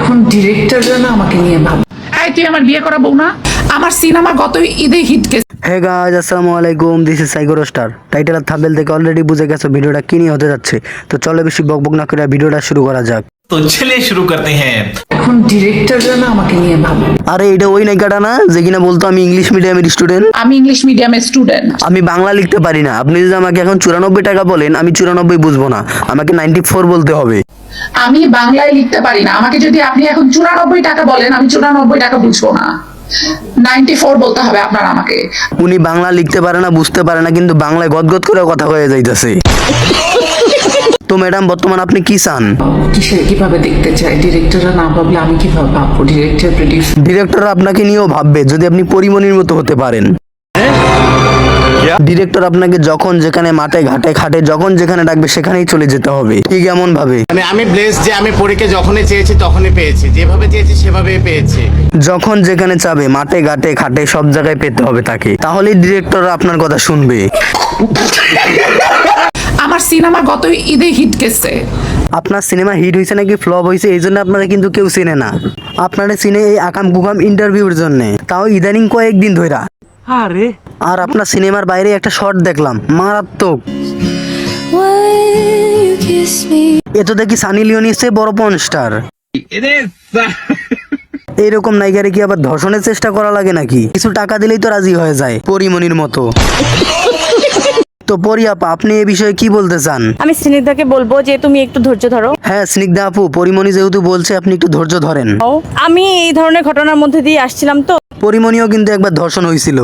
এখন ডিরেক্টররা না আমাকে নিয়ে ভাব। এই তুই আমার বিয়ে করা বউ না? আমার সিনেমা গত ঈদে হিট গেছে। হে গাইস, আসসালামু আলাইকুম, this is psycho star. Title আর থাম্বনেল থেকে অলরেডি বুঝে গেছো ভিডিওটা কি নিয়ে হতে যাচ্ছে। তো চলো বেশি বকবক না করে ভিডিওটা শুরু করা যাক। तो चलिए शुरू करते हैं। এখন ডিরেক্টররা না আমাকে নিয়ে ভাব। আরে এটা ওই নায়িকাটা না যে কিনা বলতো আমি ইংলিশ মিডিয়ামের স্টুডেন্ট? আমি ইংলিশ মিডিয়ামের স্টুডেন্ট। আমি বাংলা লিখতে পারি না। আপনি যদি আমাকে এখন 94 টাকা বলেন, আমি 94 বুঝবো না, আমাকে 94 বলতে হবে। আমি বাংলায় লিখতে পারি না। আমাকে যদি আপনি এখন 94 টাকা বলেন, আমি 94 টাকা বুঝবো না, 94 বলতে হবে আপনার আমাকে। উনি বাংলা লিখতে পারে না, বুঝতে পারে না, কিন্তু বাংলায় গদগদ করে কথা হয়ে যাইতেছে। তো ম্যাডাম, বর্তমান আপনি কি চান? কিভাবে দেখতে চাই? ডিরেক্টররা না ভাবলে আমি কিভাবে ভাববো? ডিরেক্টর প্রডিউসার ডিরেক্টর আপনাকে নিয়েও ভাববে যদি আপনি পরিমণির মতো হতে পারেন। ডিরেক্টর আপনাকে যখন যেখানে মাঠে ঘাটে খাটে যখন যেখানে ডাকবে সেখানেই চলে যেতে হবে, ঠিক এমন ভাবে। মানে আমি ব্লেস যে আমি পরীকে যখনই চেয়েছি তখনই পেয়েছি, যেভাবে চেয়েছি সেভাবেই পেয়েছি। যখন যেখানে চাবে মাঠে ঘাটে খাটে সব জায়গায় পেতে হবে তাকে, তাহলেই ডিরেক্টর আপনার কথা শুনবে। আমার সিনেমা গত ঈদে হিট গেছে। আপনার সিনেমা হিট হয়েছে নাকি ফ্লপ হয়েছে এই জন্য আপনারা কিন্তু কেউ চেনে না। আপনারা চিনে এই আকাম কুকাম ইন্টারভিউর জন্য, তাও ইদানিং কয়েকদিন ধইরা। আর আপনার সিনেমার বাইরে একটা শর্ট দেখলাম, মারাত্মক। এ তো দেখি সানি লিওনি চেয়ে বড় পর্ন স্টার। এইরকম নায়িকারে কি আবার ধর্ষণের চেষ্টা করা লাগে নাকি? কিছু টাকা দিলেই তো রাজি হয়ে যায় পরিমণির মতো। তো পরি আপা, আপনি এ বিষয়ে কি বলতে চান? আমি স্নিগ্ধাকে বলবো যে তুমি একটু ধৈর্য ধরো। হ্যাঁ স্নিগ্ধা আপু, পরিমণি যেহেতু বলছে আপনি একটু ধৈর্য ধরেন। আমি এই ধরনের ঘটনার মধ্যে দিয়ে আসছিলাম তো। পরিমণিও কিন্তু একবার ধর্ষণ হয়েছিল।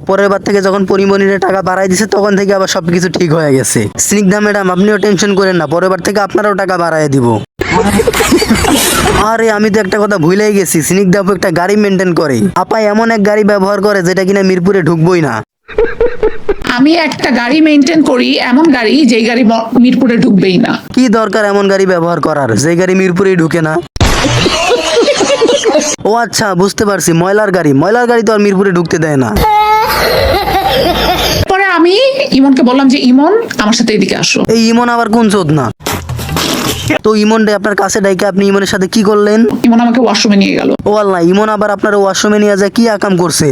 পরের বার থেকে যখন পরিমণির টাকা বাড়াই দিছে তখন থেকে আবার সবকিছু ঠিক হয়ে গেছে। স্নিগ্ধা ম্যাডাম, আপনিও টেনশন করেন না, পরের বার থেকে আপনারাও টাকা বাড়াই দিব। আরে আমি তো একটা কথা ভুলেই গেছি, স্নিগ্ধা আপু একটা গাড়ি মেনটেন করে। আপা এমন এক গাড়ি ব্যবহার করে যেটা কিনা মিরপুরে ঢুকবোই না। আমি একটা গাড়ি মেনটেন করি, এমন গাড়ি যেই গাড়ি মিরপুরে ঢুকবেই না। কি দরকার এমন গাড়ি ব্যবহার করার যে গাড়ি মিরপুরেই ঢুকে না? ও আচ্ছা, বুঝতে পারছি, ময়লার গাড়ি তো আর মিরপুরে ঢুকতে দেয় না। পরে আমি ইমনকে বললাম যে ইমন আমার সাথে এদিকে আসো। এই ইমন আবার কোন চোদ না? তো ইমন রে আপনার কাছে ডাইকে আপনি ইমনের সাথে কি করলেন? ইমন আমাকে ওয়াশরুমে নিয়ে গেল। ও আল্লাহ, ইমন আবার আপনার ওয়াশরুমে নিয়ে যায় কি আকাম করছে?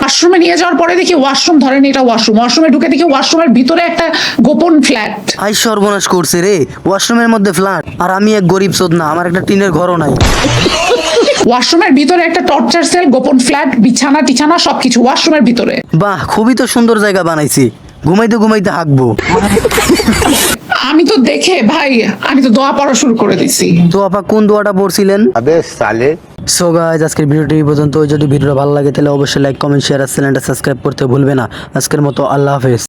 ওয়াশরুমে নিয়ে যাওয়ার পরে দেখি ওয়াশরুম ধরেনি, এটা ওয়াশরুমে ঢুকে দেখি ওয়াশরুমের ভিতরে একটা গোপন ফ্ল্যাট। আই সর্বনাশ করছে রে, ওয়াশরুমের মধ্যে ফ্ল্যাট। আর আমি এক গরিব চোদ না, আমার একটা টিনের ঘরও নাই। ওয়াশরুমের ভিতরে একটা টর্চার সেল, গোপন ফ্ল্যাট, বিছানা টিছানা সবকিছু ওয়াশরুমের ভিতরে। বাহ, খুবই তো সুন্দর জায়গা বানাইছি, ঘুমাইতে ঘুমাইতে হাঁকবো। আমি তো দেখে ভাই, আমি তো দোয়া পড়া শুরু করে দিছি। তো আপা কোন দোয়াটা পড়ছিলেন? আবে সালে। সো গাইস, আজকের ভিডিওটি এই পর্যন্ত। যদি ভিডিওটা ভালো লাগে তাহলে অবশ্যই লাইক কমেন্ট শেয়ার আর চ্যানেলটা সাবস্ক্রাইব করতে ভুলবে না। আজকের মতো আল্লাহ হাফেজ।